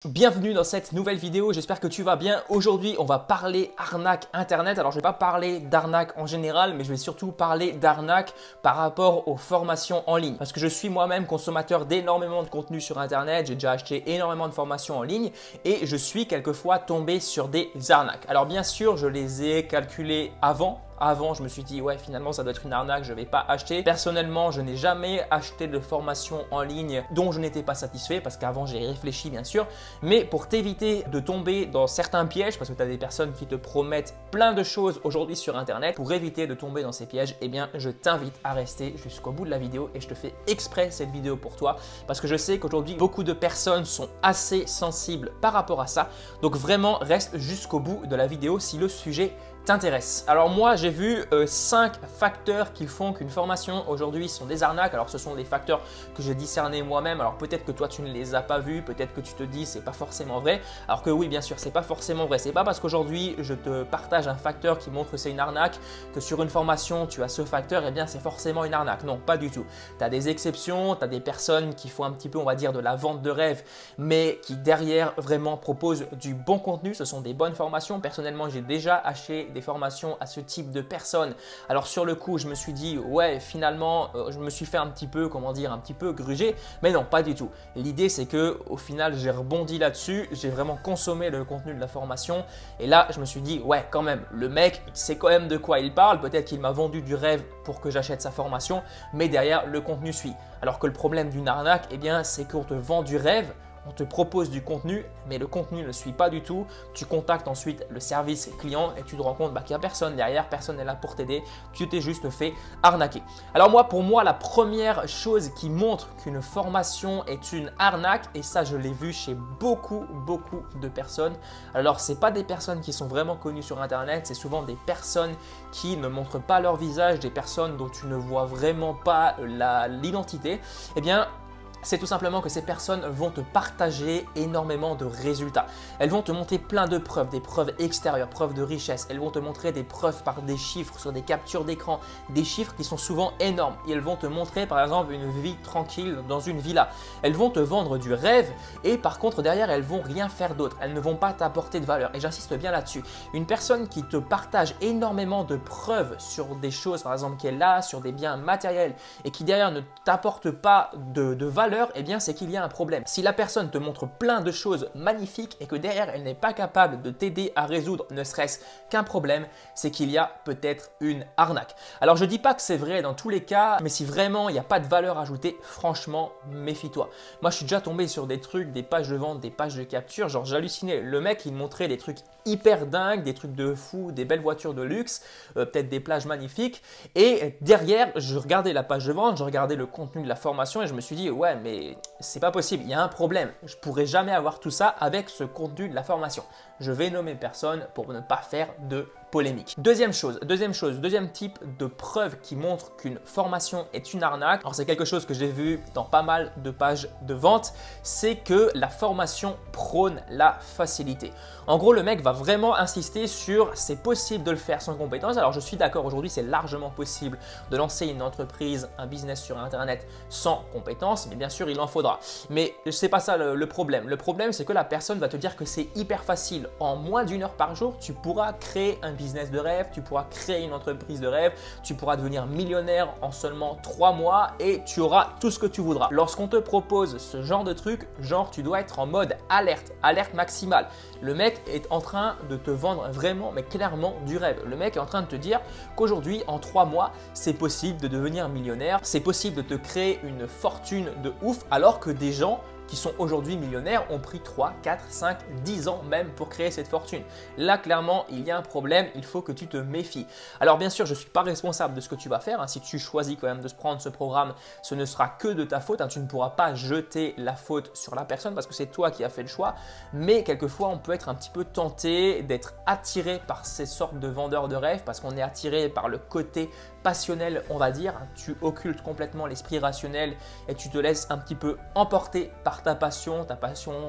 Bienvenue dans cette nouvelle vidéo, j'espère que tu vas bien. Aujourd'hui, on va parler arnaque internet. Alors, je ne vais pas parler d'arnaque en général, mais je vais surtout parler d'arnaque par rapport aux formations en ligne. Parce que je suis moi-même consommateur d'énormément de contenu sur internet, j'ai déjà acheté énormément de formations en ligne et je suis quelquefois tombé sur des arnaques. Alors bien sûr, je les ai calculées avant, je me suis dit, ouais, finalement, ça doit être une arnaque, je ne vais pas acheter. Personnellement, je n'ai jamais acheté de formation en ligne dont je n'étais pas satisfait parce qu'avant, j'ai réfléchi, bien sûr. Mais pour t'éviter de tomber dans certains pièges, parce que tu as des personnes qui te promettent plein de choses aujourd'hui sur Internet, pour éviter de tomber dans ces pièges, eh bien, je t'invite à rester jusqu'au bout de la vidéo et je te fais exprès cette vidéo pour toi parce que je sais qu'aujourd'hui, beaucoup de personnes sont assez sensibles par rapport à ça. Donc vraiment, reste jusqu'au bout de la vidéo si le sujet t'intéresse. Alors moi, j'ai vu 5 facteurs qui font qu'une formation aujourd'hui sont des arnaques. Alors ce sont des facteurs que j'ai discernés moi-même. Alors peut-être que toi tu ne les as pas vus, peut-être que tu te dis c'est pas forcément vrai. Alors que oui, bien sûr, c'est pas forcément vrai. C'est pas parce qu'aujourd'hui je te partage un facteur qui montre que c'est une arnaque que sur une formation tu as ce facteur, et bien c'est forcément une arnaque. Non, pas du tout. Tu as des exceptions, tu as des personnes qui font un petit peu, on va dire, de la vente de rêve, mais qui derrière vraiment proposent du bon contenu. Ce sont des bonnes formations. Personnellement, j'ai déjà acheté des formations à ce type de personnes. Alors sur le coup, je me suis dit ouais, finalement, je me suis fait un petit peu, comment dire, un petit peu gruger, mais non, pas du tout. L'idée, c'est que au final, j'ai rebondi là-dessus, j'ai vraiment consommé le contenu de la formation et là, je me suis dit ouais, quand même, le mec, il sait quand même de quoi il parle. Peut-être qu'il m'a vendu du rêve pour que j'achète sa formation, mais derrière, le contenu suit. Alors que le problème d'une arnaque, eh bien, c'est qu'on te vend du rêve. On te propose du contenu, mais le contenu ne suit pas du tout. Tu contactes ensuite le service client et tu te rends compte qu'il n'y a personne derrière, personne n'est là pour t'aider. Tu t'es juste fait arnaquer. Alors moi, pour moi, la première chose qui montre qu'une formation est une arnaque, et ça je l'ai vu chez beaucoup de personnes. Alors ce n'est pas des personnes qui sont vraiment connues sur Internet, c'est souvent des personnes qui ne montrent pas leur visage, des personnes dont tu ne vois vraiment pas l'identité. Eh bien, c'est tout simplement que ces personnes vont te partager énormément de résultats. Elles vont te montrer plein de preuves, des preuves extérieures, preuves de richesse. Elles vont te montrer des preuves par des chiffres sur des captures d'écran, des chiffres qui sont souvent énormes. Et elles vont te montrer par exemple une vie tranquille dans une villa. Elles vont te vendre du rêve et par contre derrière elles vont rien faire d'autre. Elles ne vont pas t'apporter de valeur et j'insiste bien là-dessus. Une personne qui te partage énormément de preuves sur des choses par exemple qu'elle a, sur des biens matériels et qui derrière ne t'apporte pas de valeur, eh bien c'est qu'il y a un problème. Si la personne te montre plein de choses magnifiques et que derrière elle n'est pas capable de t'aider à résoudre ne serait-ce qu'un problème, c'est qu'il y a peut-être une arnaque. Alors je dis pas que c'est vrai dans tous les cas, mais si vraiment il n'y a pas de valeur ajoutée, franchement méfie-toi. Moi je suis déjà tombé sur des trucs, des pages de vente, des pages de capture, genre j'hallucinais. Le mec il montrait des trucs hyper dingues, des trucs de fou, des belles voitures de luxe, peut-être des plages magnifiques, et derrière je regardais la page de vente, je regardais le contenu de la formation et je me suis dit ouais, mais c'est pas possible, il y a un problème. Je pourrais jamais avoir tout ça avec ce contenu de la formation. Je vais nommer personne pour ne pas faire de polémique. Deuxième type de preuve qui montre qu'une formation est une arnaque. Alors c'est quelque chose que j'ai vu dans pas mal de pages de vente, c'est que la formation prône la facilité. En gros, le mec va vraiment insister sur c'est possible de le faire sans compétence. Alors je suis d'accord, aujourd'hui c'est largement possible de lancer une entreprise, un business sur Internet sans compétence, mais bien sûr il en faudra. Mais c'est pas ça le problème. Le problème c'est que la personne va te dire que c'est hyper facile. En moins d'1 heure par jour, tu pourras créer un business de rêve, tu pourras créer une entreprise de rêve, tu pourras devenir millionnaire en seulement 3 mois et tu auras tout ce que tu voudras. Lorsqu'on te propose ce genre de truc, genre tu dois être en mode alerte, alerte maximale. Le mec est en train de te vendre vraiment, mais clairement du rêve. Le mec est en train de te dire qu'aujourd'hui, en 3 mois, c'est possible de devenir millionnaire, c'est possible de te créer une fortune de ouf alors que des gens qui sont aujourd'hui millionnaires ont pris 3, 4, 5, 10 ans même pour créer cette fortune. Là, clairement, il y a un problème, il faut que tu te méfies. Alors bien sûr, je ne suis pas responsable de ce que tu vas faire. Hein. Si tu choisis quand même de prendre ce programme, ce ne sera que de ta faute. Hein. Tu ne pourras pas jeter la faute sur la personne parce que c'est toi qui as fait le choix. Mais quelquefois, on peut être un petit peu tenté d'être attiré par ces sortes de vendeurs de rêve parce qu'on est attiré par le côté passionnel, on va dire. Tu occultes complètement l'esprit rationnel et tu te laisses un petit peu emporter par ta passion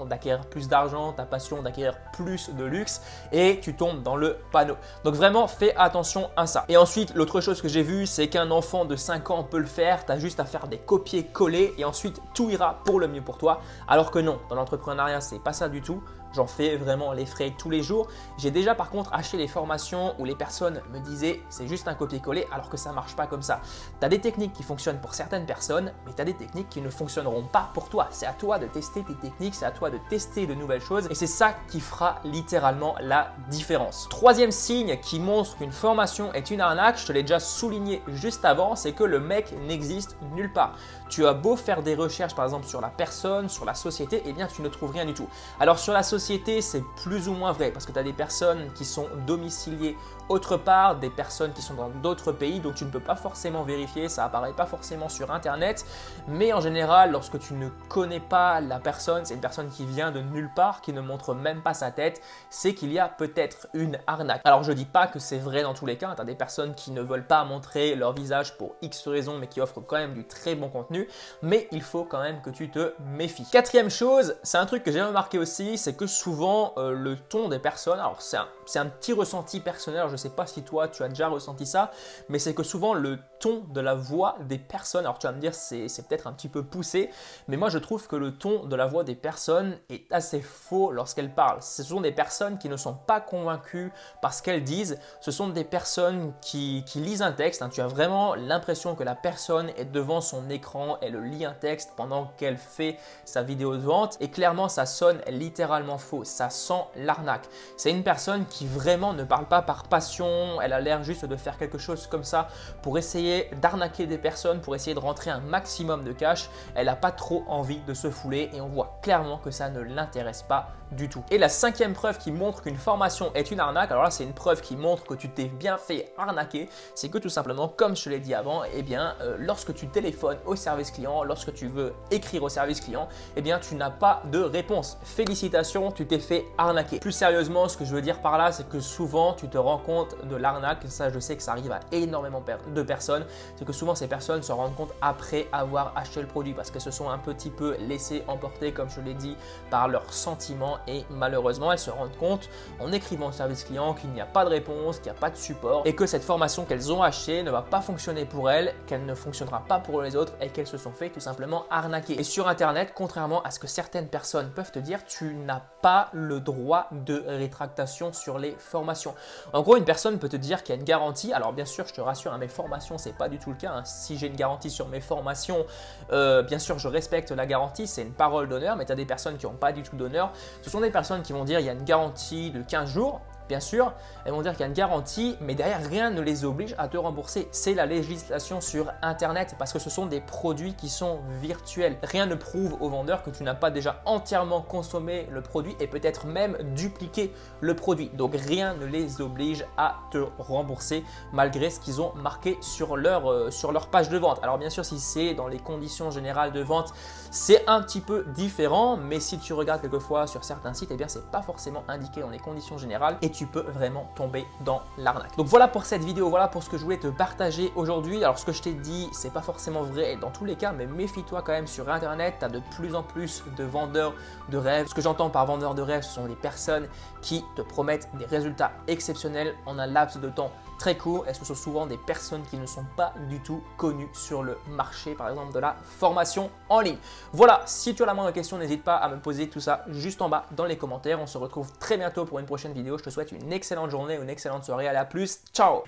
d'acquérir plus d'argent, ta passion d'acquérir plus de luxe et tu tombes dans le panneau. Donc vraiment, fais attention à ça. Et ensuite, l'autre chose que j'ai vu, c'est qu'un enfant de 5 ans peut le faire. Tu as juste à faire des copier-coller et ensuite tout ira pour le mieux pour toi. Alors que non, dans l'entrepreneuriat, c'est pas ça du tout. J'en fais vraiment les frais tous les jours. J'ai déjà par contre acheté des formations où les personnes me disaient c'est juste un copier-coller alors que ça ne marche pas comme ça. Tu as des techniques qui fonctionnent pour certaines personnes, mais tu as des techniques qui ne fonctionneront pas pour toi. C'est à toi de tester tes techniques, c'est à toi de tester de nouvelles choses et c'est ça qui fera littéralement la différence. Troisième signe qui montre qu'une formation est une arnaque, je te l'ai déjà souligné juste avant, c'est que le mec n'existe nulle part. Tu as beau faire des recherches par exemple sur la personne, sur la société, eh bien tu ne trouves rien du tout. Alors sur la société, c'est plus ou moins vrai parce que tu as des personnes qui sont domiciliées autre part, des personnes qui sont dans d'autres pays, donc tu ne peux pas forcément vérifier, ça apparaît pas forcément sur internet, mais en général, lorsque tu ne connais pas la personne, c'est une personne qui vient de nulle part, qui ne montre même pas sa tête, c'est qu'il y a peut-être une arnaque. Alors je dis pas que c'est vrai dans tous les cas, tu as des personnes qui ne veulent pas montrer leur visage pour X raisons, mais qui offrent quand même du très bon contenu, mais il faut quand même que tu te méfies. Quatrième chose, c'est un truc que j'ai remarqué aussi, c'est que souvent le ton des personnes, alors c'est un petit ressenti personnel, je ne sais pas si toi tu as déjà ressenti ça, mais c'est que souvent le ton de la voix des personnes, alors tu vas me dire c'est peut-être un petit peu poussé, mais moi je trouve que le ton de la voix des personnes est assez faux lorsqu'elles parlent. Ce sont des personnes qui ne sont pas convaincues par ce qu'elles disent, ce sont des personnes qui lisent un texte, hein. Tu as vraiment l'impression que la personne est devant son écran, elle lit un texte pendant qu'elle fait sa vidéo de vente et clairement ça sonne littéralement faux, ça sent l'arnaque. C'est une personne qui vraiment ne parle pas par passion, elle a l'air juste de faire quelque chose comme ça pour essayer d'arnaquer des personnes, pour essayer de rentrer un maximum de cash. Elle n'a pas trop envie de se fouler et on voit clairement que ça ne l'intéresse pas du tout. Et la cinquième preuve qui montre qu'une formation est une arnaque, alors là c'est une preuve qui montre que tu t'es bien fait arnaquer, c'est que tout simplement, comme je te l'ai dit avant, eh bien lorsque tu téléphones au service client, lorsque tu veux écrire au service client, eh bien tu n'as pas de réponse. Félicitations, tu t'es fait arnaquer. Plus sérieusement, ce que je veux dire par là, c'est que souvent tu te rends compte de l'arnaque, ça je sais que ça arrive à énormément de personnes, c'est que souvent ces personnes se rendent compte après avoir acheté le produit parce qu'elles se sont un petit peu laissées emporter, comme je l'ai dit, par leurs sentiments et malheureusement elles se rendent compte en écrivant au service client qu'il n'y a pas de réponse, qu'il n'y a pas de support et que cette formation qu'elles ont achetée ne va pas fonctionner pour elles, qu'elle ne fonctionnera pas pour les autres et qu'elles se sont fait tout simplement arnaquer. Et sur internet, contrairement à ce que certaines personnes peuvent te dire, tu n'as pas le droit de rétractation sur les formations. En gros, une personne peut te dire qu'il y a une garantie. Alors bien sûr, je te rassure, hein, mes formations, c'est pas du tout le cas, hein. Si j'ai une garantie sur mes formations, bien sûr, je respecte la garantie, c'est une parole d'honneur, mais tu as des personnes qui n'ont pas du tout d'honneur. Ce sont des personnes qui vont dire il y a une garantie de 15 jours. Bien sûr, elles vont dire qu'il y a une garantie, mais derrière, rien ne les oblige à te rembourser. C'est la législation sur Internet parce que ce sont des produits qui sont virtuels. Rien ne prouve au vendeur que tu n'as pas déjà entièrement consommé le produit et peut-être même dupliqué le produit. Donc, rien ne les oblige à te rembourser malgré ce qu'ils ont marqué sur leur page de vente. Alors, bien sûr, si c'est dans les conditions générales de vente, c'est un petit peu différent, mais si tu regardes quelquefois sur certains sites, eh bien, c'est pas forcément indiqué dans les conditions générales et tu peux vraiment tomber dans l'arnaque. Donc voilà pour cette vidéo, voilà pour ce que je voulais te partager aujourd'hui. Alors ce que je t'ai dit, c'est pas forcément vrai dans tous les cas, mais méfie-toi quand même sur internet, tu as de plus en plus de vendeurs de rêves. Ce que j'entends par vendeurs de rêves, ce sont des personnes qui te promettent des résultats exceptionnels en un laps de temps très court et ce sont souvent des personnes qui ne sont pas du tout connues sur le marché, par exemple de la formation en ligne. Voilà, si tu as la moindre question, n'hésite pas à me poser tout ça juste en bas dans les commentaires. On se retrouve très bientôt pour une prochaine vidéo. Je te souhaite une excellente journée, une excellente soirée. Allez, à plus, ciao!